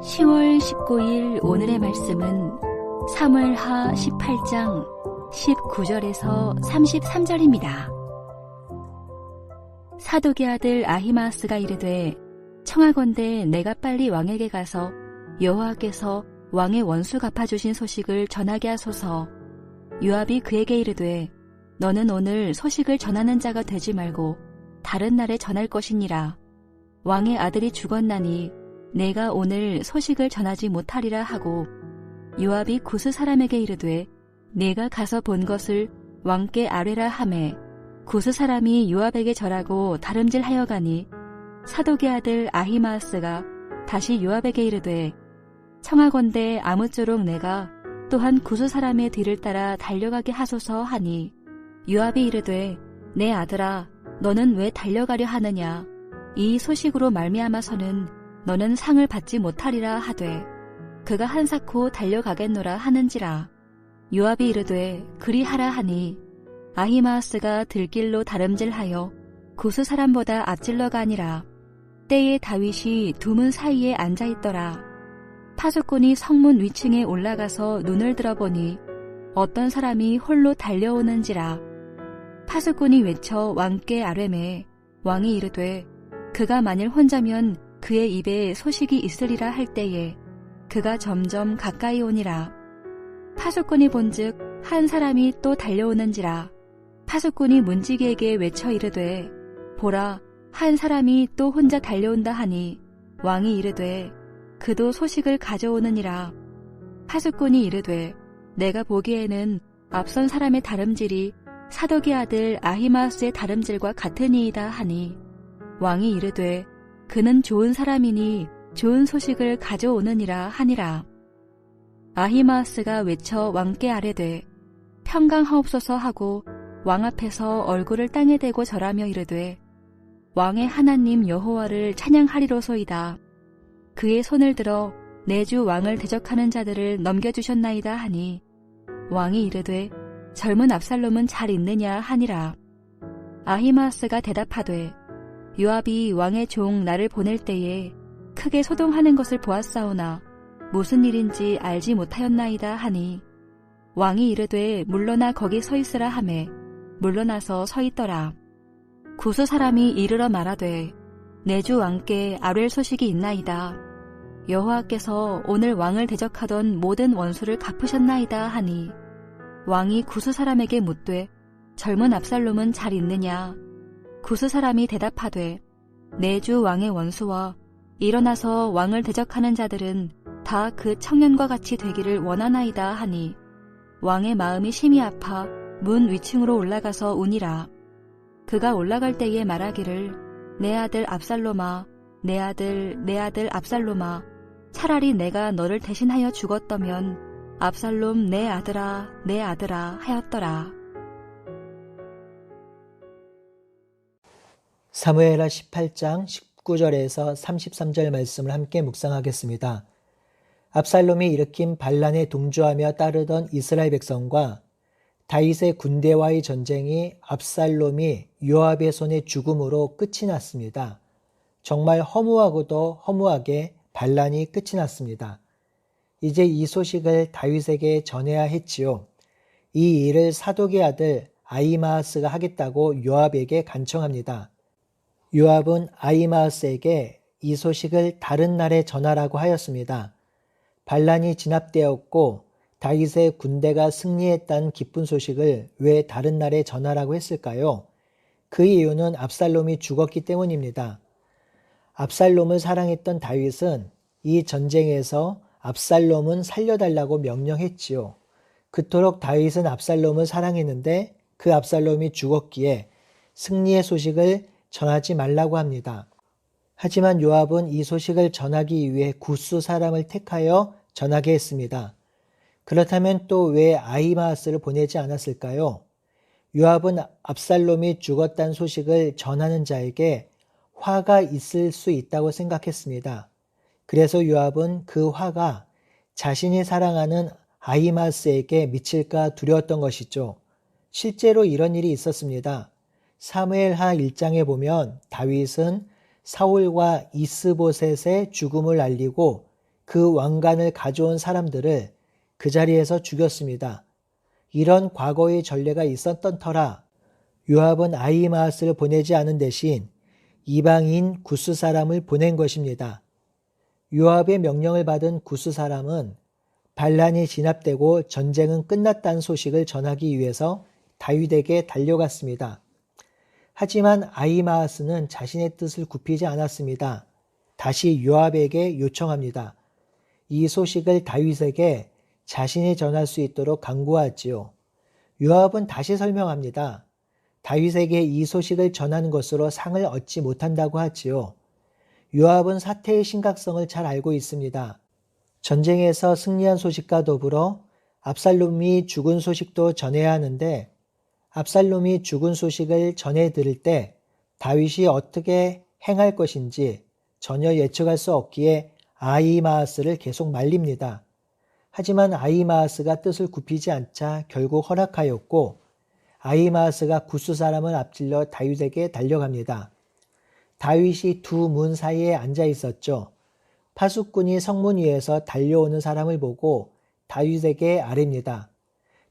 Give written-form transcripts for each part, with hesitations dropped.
10월 19일 오늘의 말씀은 사무엘하 18장 19절에서 33절입니다. 사독의 아들 아히마아스가 이르되 청하건대 내가 빨리 왕에게 가서 여호와께서 왕의 원수 갚아주신 소식을 전하게 하소서. 요압이 그에게 이르되 너는 오늘 소식을 전하는 자가 되지 말고 다른 날에 전할 것이니라. 왕의 아들이 죽었나니 내가 오늘 소식을 전하지 못하리라 하고, 요압이 구스 사람에게 이르되 내가 가서 본 것을 왕께 아뢰라 하매, 구스 사람이 요압에게 절하고 다름질하여 가니 사독의 아들 아히마아스가 다시 요압에게 이르되 청하건대 아무쪼록 내가 또한 구스 사람의 뒤를 따라 달려가게 하소서 하니, 요압이 이르되 내 아들아 너는 왜 달려가려 하느냐. 이 소식으로 말미암아서는 너는 상을 받지 못하리라 하되 그가 한사코 달려가겠노라 하는지라. 요압이 이르되 그리하라 하니 아히마아스가 들길로 다름질하여 구스 사람보다 앞질러 가니라. 때에 다윗이 두 문 사이에 앉아있더라. 파수꾼이 성문 위층에 올라가서 눈을 들어보니 어떤 사람이 홀로 달려오는지라. 파수꾼이 외쳐 왕께 아뢰매, 왕이 이르되 그가 만일 혼자면 그의 입에 소식이 있으리라 할 때에 그가 점점 가까이 오니라. 파수꾼이 본즉 한 사람이 또 달려오는지라. 파수꾼이 문지기에게 외쳐 이르되 보라, 한 사람이 또 혼자 달려온다 하니, 왕이 이르되 그도 소식을 가져오느니라. 파수꾼이 이르되 내가 보기에는 앞선 사람의 다름질이 사독의 아들 아히마아스의 다름질과 같으니이다 하니, 왕이 이르되 그는 좋은 사람이니 좋은 소식을 가져오느니라 하니라. 아히마아스가 외쳐 왕께 아뢰되 평강하옵소서 하고 왕 앞에서 얼굴을 땅에 대고 절하며 이르되 왕의 하나님 여호와를 찬양하리로소이다. 그의 손을 들어 내 주 왕을 대적하는 자들을 넘겨주셨나이다 하니, 왕이 이르되 젊은 압살롬은 잘 있느냐 하니라. 아히마아스가 대답하되 요압이 왕의 종 나를 보낼 때에 크게 소동하는 것을 보았사오나 무슨 일인지 알지 못하였나이다 하니, 왕이 이르되 물러나 거기 서 있으라 하매 물러나서 서 있더라. 구스 사람이 이르러 말하되 내 주 왕께 아뢰 소식이 있나이다. 여호와께서 오늘 왕을 대적하던 모든 원수를 갚으셨나이다 하니, 왕이 구스 사람에게 묻되 젊은 압살롬은 잘 있느냐. 구스 사람이 대답하되 내 주 왕의 원수와 일어나서 왕을 대적하는 자들은 다 그 청년과 같이 되기를 원하나이다 하니, 왕의 마음이 심히 아파 문 위층으로 올라가서 우니라. 그가 올라갈 때에 말하기를 내 아들 압살롬아, 내 아들 압살롬아, 차라리 내가 너를 대신하여 죽었더면 압살롬 내 아들아 하였더라. 사무엘하 18장 19절에서 33절 말씀을 함께 묵상하겠습니다. 압살롬이 일으킨 반란에 동조하며 따르던 이스라엘 백성과 다윗의 군대와의 전쟁이 압살롬이 요압의 손에 죽음으로 끝이 났습니다. 정말 허무하고도 허무하게 반란이 끝이 났습니다. 이제 이 소식을 다윗에게 전해야 했지요. 이 일을 사독의 아들 아히마아스가 하겠다고 요압에게 간청합니다. 요압은 아히마아스에게 이 소식을 다른 날에 전하라고 하였습니다. 반란이 진압되었고 다윗의 군대가 승리했다는 기쁜 소식을 왜 다른 날에 전하라고 했을까요? 그 이유는 압살롬이 죽었기 때문입니다. 압살롬을 사랑했던 다윗은 이 전쟁에서 압살롬은 살려달라고 명령했지요. 그토록 다윗은 압살롬을 사랑했는데 그 압살롬이 죽었기에 승리의 소식을 전하지 말라고 합니다. 하지만 요압은 이 소식을 전하기 위해 구스 사람을 택하여 전하게 했습니다. 그렇다면 또 왜 아히마아스를 보내지 않았을까요? 요압은 압살롬이 죽었다는 소식을 전하는 자에게 화가 있을 수 있다고 생각했습니다. 그래서 요압은 그 화가 자신이 사랑하는 아히마아스에게 미칠까 두려웠던 것이죠. 실제로 이런 일이 있었습니다. 사무엘하 1장에 보면 다윗은 사울과 이스보셋의 죽음을 알리고 그 왕관을 가져온 사람들을 그 자리에서 죽였습니다. 이런 과거의 전례가 있었던 터라 요압은 아히마아스를 보내지 않은 대신 이방인 구스 사람을 보낸 것입니다. 요압의 명령을 받은 구스 사람은 반란이 진압되고 전쟁은 끝났다는 소식을 전하기 위해서 다윗에게 달려갔습니다. 하지만 아히마아스는 자신의 뜻을 굽히지 않았습니다. 다시 요압에게 요청합니다. 이 소식을 다윗에게 자신이 전할 수 있도록 강구하지요. 요압은 다시 설명합니다. 다윗에게 이 소식을 전하는 것으로 상을 얻지 못한다고 하지요. 요압은 사태의 심각성을 잘 알고 있습니다. 전쟁에서 승리한 소식과 더불어 압살롬이 죽은 소식도 전해야 하는데 압살롬이 죽은 소식을 전해 들을 때 다윗이 어떻게 행할 것인지 전혀 예측할 수 없기에 아히마아스를 계속 말립니다. 하지만 아히마아스가 뜻을 굽히지 않자 결국 허락하였고 아히마아스가 구스 사람을 앞질러 다윗에게 달려갑니다. 다윗이 두 문 사이에 앉아 있었죠. 파수꾼이 성문 위에서 달려오는 사람을 보고 다윗에게 아뢰입니다.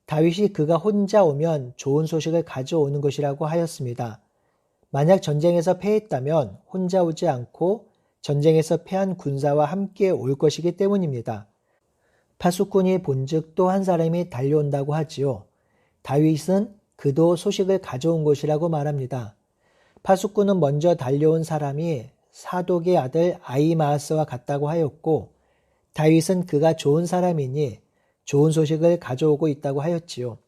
다윗이 그가 혼자 오면 좋은 소식을 가져오는 것이라고 하였습니다. 만약 전쟁에서 패했다면 혼자 오지 않고 전쟁에서 패한 군사와 함께 올 것이기 때문입니다. 파수꾼이 본즉 또 한 사람이 달려온다고 하지요. 다윗은 그도 소식을 가져온 것이라고 말합니다. 파수꾼은 먼저 달려온 사람이 사독의 아들 아히마아스와 같다고 하였고 다윗은 그가 좋은 사람이니 좋은 소식을 가져오고 있다고 하였지요.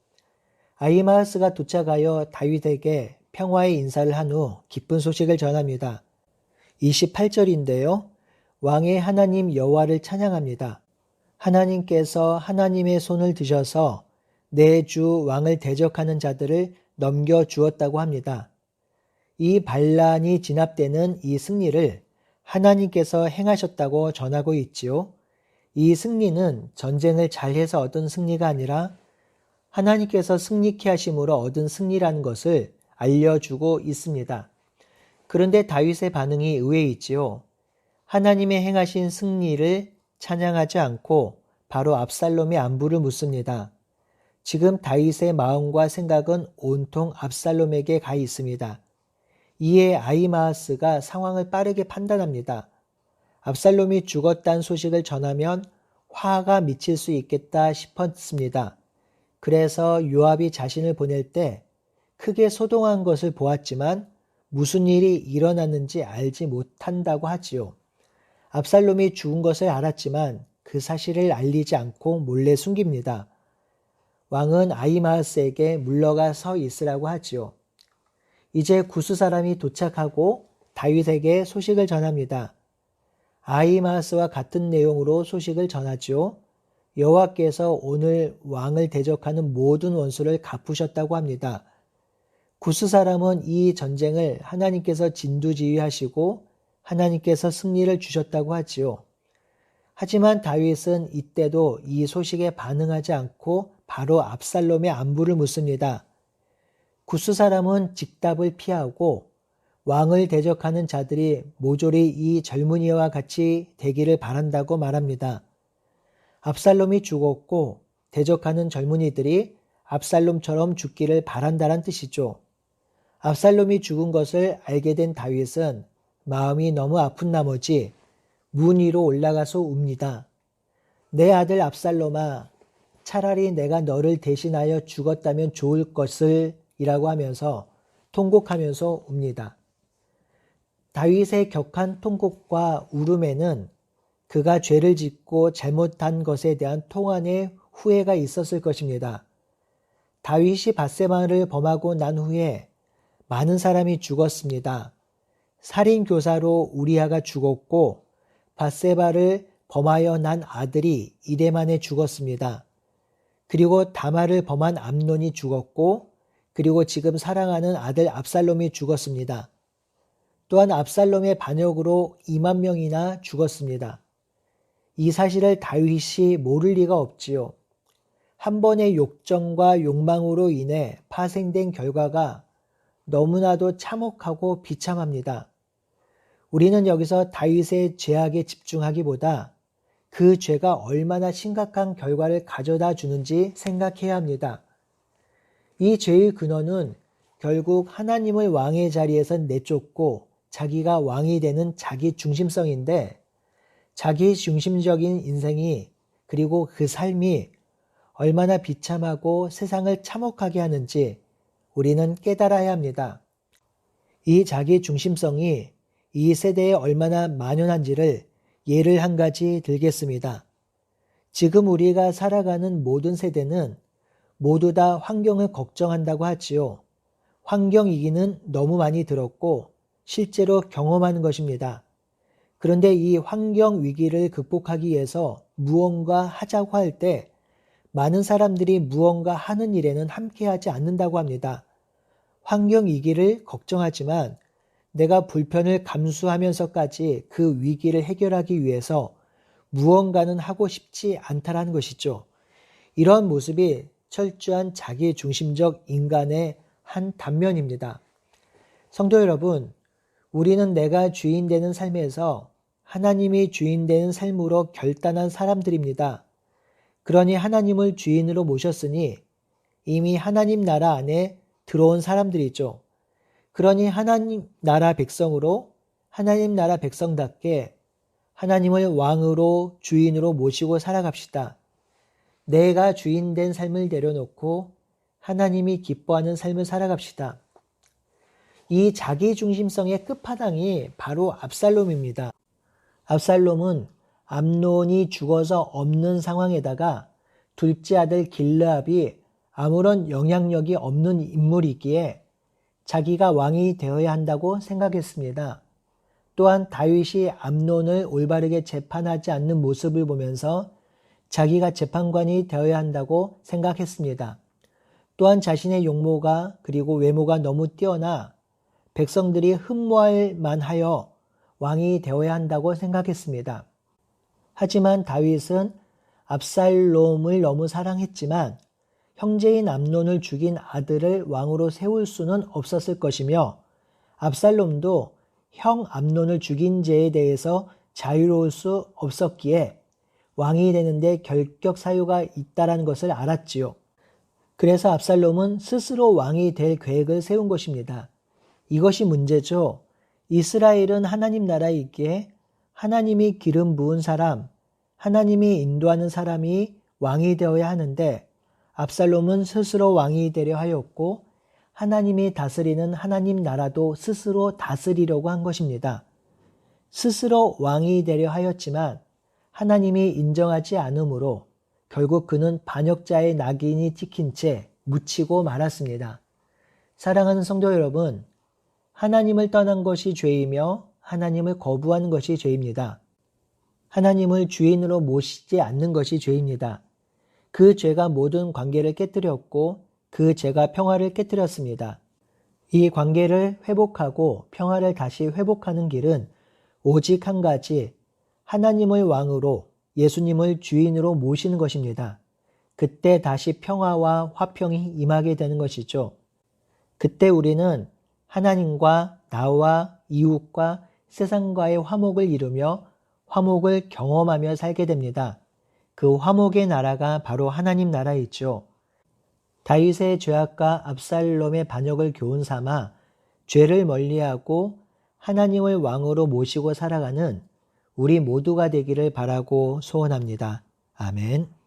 아히마아스가 도착하여 다윗에게 평화의 인사를 한 후 기쁜 소식을 전합니다. 28절인데요. 왕의 하나님 여호와를 찬양합니다. 하나님께서 하나님의 손을 드셔서 내 주 왕을 대적하는 자들을 넘겨주었다고 합니다. 이 반란이 진압되는 이 승리를 하나님께서 행하셨다고 전하고 있지요. 이 승리는 전쟁을 잘해서 얻은 승리가 아니라 하나님께서 승리케 하심으로 얻은 승리라는 것을 알려주고 있습니다. 그런데 다윗의 반응이 의외이지요. 하나님의 행하신 승리를 찬양하지 않고 바로 압살롬의 안부를 묻습니다. 지금 다윗의 마음과 생각은 온통 압살롬에게 가 있습니다. 이에 아히마아스가 상황을 빠르게 판단합니다. 압살롬이 죽었다는 소식을 전하면 화가 미칠 수 있겠다 싶었습니다. 그래서 요압이 자신을 보낼 때 크게 소동한 것을 보았지만 무슨 일이 일어났는지 알지 못한다고 하지요. 압살롬이 죽은 것을 알았지만 그 사실을 알리지 않고 몰래 숨깁니다. 왕은 아히마아스에게 물러가 서 있으라고 하지요. 이제 구스 사람이 도착하고 다윗에게 소식을 전합니다. 아히마아스와 같은 내용으로 소식을 전하지요. 여호와께서 오늘 왕을 대적하는 모든 원수를 갚으셨다고 합니다. 구스 사람은 이 전쟁을 하나님께서 진두지휘하시고 하나님께서 승리를 주셨다고 하지요. 하지만 다윗은 이때도 이 소식에 반응하지 않고 바로 압살롬의 안부를 묻습니다. 구스 사람은 직답을 피하고 왕을 대적하는 자들이 모조리 이 젊은이와 같이 되기를 바란다고 말합니다. 압살롬이 죽었고 대적하는 젊은이들이 압살롬처럼 죽기를 바란다는 뜻이죠. 압살롬이 죽은 것을 알게 된 다윗은 마음이 너무 아픈 나머지 문 위로 올라가서 웁니다. 내 아들 압살롬아, 차라리 내가 너를 대신하여 죽었다면 좋을 것을 이라고 하면서 통곡하면서 웁니다. 다윗의 격한 통곡과 울음에는 그가 죄를 짓고 잘못한 것에 대한 통한의 후회가 있었을 것입니다. 다윗이 밧세바를 범하고 난 후에 많은 사람이 죽었습니다. 살인교사로 우리아가 죽었고 밧세바를 범하여 난 아들이 이레 만에 죽었습니다. 그리고 다말을 범한 암논이 죽었고 그리고 지금 사랑하는 아들 압살롬이 죽었습니다. 또한 압살롬의 반역으로 2만 명이나 죽었습니다. 이 사실을 다윗이 모를 리가 없지요. 한 번의 욕정과 욕망으로 인해 파생된 결과가 너무나도 참혹하고 비참합니다. 우리는 여기서 다윗의 죄악에 집중하기보다 그 죄가 얼마나 심각한 결과를 가져다 주는지 생각해야 합니다. 이 죄의 근원은 결국 하나님을 왕의 자리에서 내쫓고 자기가 왕이 되는 자기 중심성인데, 자기 중심적인 인생이 그리고 그 삶이 얼마나 비참하고 세상을 참혹하게 하는지 우리는 깨달아야 합니다. 이 자기 중심성이 이 세대에 얼마나 만연한지를 예를 한 가지 들겠습니다. 지금 우리가 살아가는 모든 세대는 모두 다 환경을 걱정한다고 하지요. 환경 위기는 너무 많이 들었고 실제로 경험하는 것입니다. 그런데 이 환경 위기를 극복하기 위해서 무언가 하자고 할 때 많은 사람들이 무언가 하는 일에는 함께하지 않는다고 합니다. 환경 위기를 걱정하지만 내가 불편을 감수하면서까지 그 위기를 해결하기 위해서 무언가는 하고 싶지 않다라는 것이죠. 이런 모습이 철저한 자기 중심적 인간의 한 단면입니다. 성도 여러분, 우리는 내가 주인 되는 삶에서 하나님이 주인 되는 삶으로 결단한 사람들입니다. 그러니 하나님을 주인으로 모셨으니 이미 하나님 나라 안에 들어온 사람들이죠. 그러니 하나님 나라 백성으로 하나님 나라 백성답게 하나님을 왕으로 주인으로 모시고 살아갑시다. 내가 주인 된 삶을 내려놓고 하나님이 기뻐하는 삶을 살아갑시다. 이 자기중심성의 끝판왕이 바로 압살롬입니다. 압살롬은 암논이 죽어서 없는 상황에다가 둘째 아들 길르압이 아무런 영향력이 없는 인물이기에 자기가 왕이 되어야 한다고 생각했습니다. 또한 다윗이 암논을 올바르게 재판하지 않는 모습을 보면서 자기가 재판관이 되어야 한다고 생각했습니다. 또한 자신의 용모가 그리고 외모가 너무 뛰어나 백성들이 흠모할 만하여 왕이 되어야 한다고 생각했습니다. 하지만 다윗은 압살롬을 너무 사랑했지만 형제인 암논을 죽인 아들을 왕으로 세울 수는 없었을 것이며 압살롬도 형 암논을 죽인 죄에 대해서 자유로울 수 없었기에 왕이 되는데 결격 사유가 있다는 것을 알았지요. 그래서 압살롬은 스스로 왕이 될 계획을 세운 것입니다. 이것이 문제죠. 이스라엘은 하나님 나라에 있기에 하나님이 기름 부은 사람, 하나님이 인도하는 사람이 왕이 되어야 하는데 압살롬은 스스로 왕이 되려 하였고 하나님이 다스리는 하나님 나라도 스스로 다스리려고 한 것입니다. 스스로 왕이 되려 하였지만 하나님이 인정하지 않으므로 결국 그는 반역자의 낙인이 찍힌 채 묻히고 말았습니다. 사랑하는 성도 여러분, 하나님을 떠난 것이 죄이며 하나님을 거부하는 것이 죄입니다. 하나님을 주인으로 모시지 않는 것이 죄입니다. 그 죄가 모든 관계를 깨뜨렸고 그 죄가 평화를 깨뜨렸습니다. 이 관계를 회복하고 평화를 다시 회복하는 길은 오직 한 가지, 하나님을 왕으로 예수님을 주인으로 모시는 것입니다. 그때 다시 평화와 화평이 임하게 되는 것이죠. 그때 우리는 하나님과 나와 이웃과 세상과의 화목을 이루며 화목을 경험하며 살게 됩니다. 그 화목의 나라가 바로 하나님 나라이죠. 다윗의 죄악과 압살롬의 반역을 교훈 삼아 죄를 멀리하고 하나님을 왕으로 모시고 살아가는 우리 모두가 되기를 바라고 소원합니다. 아멘.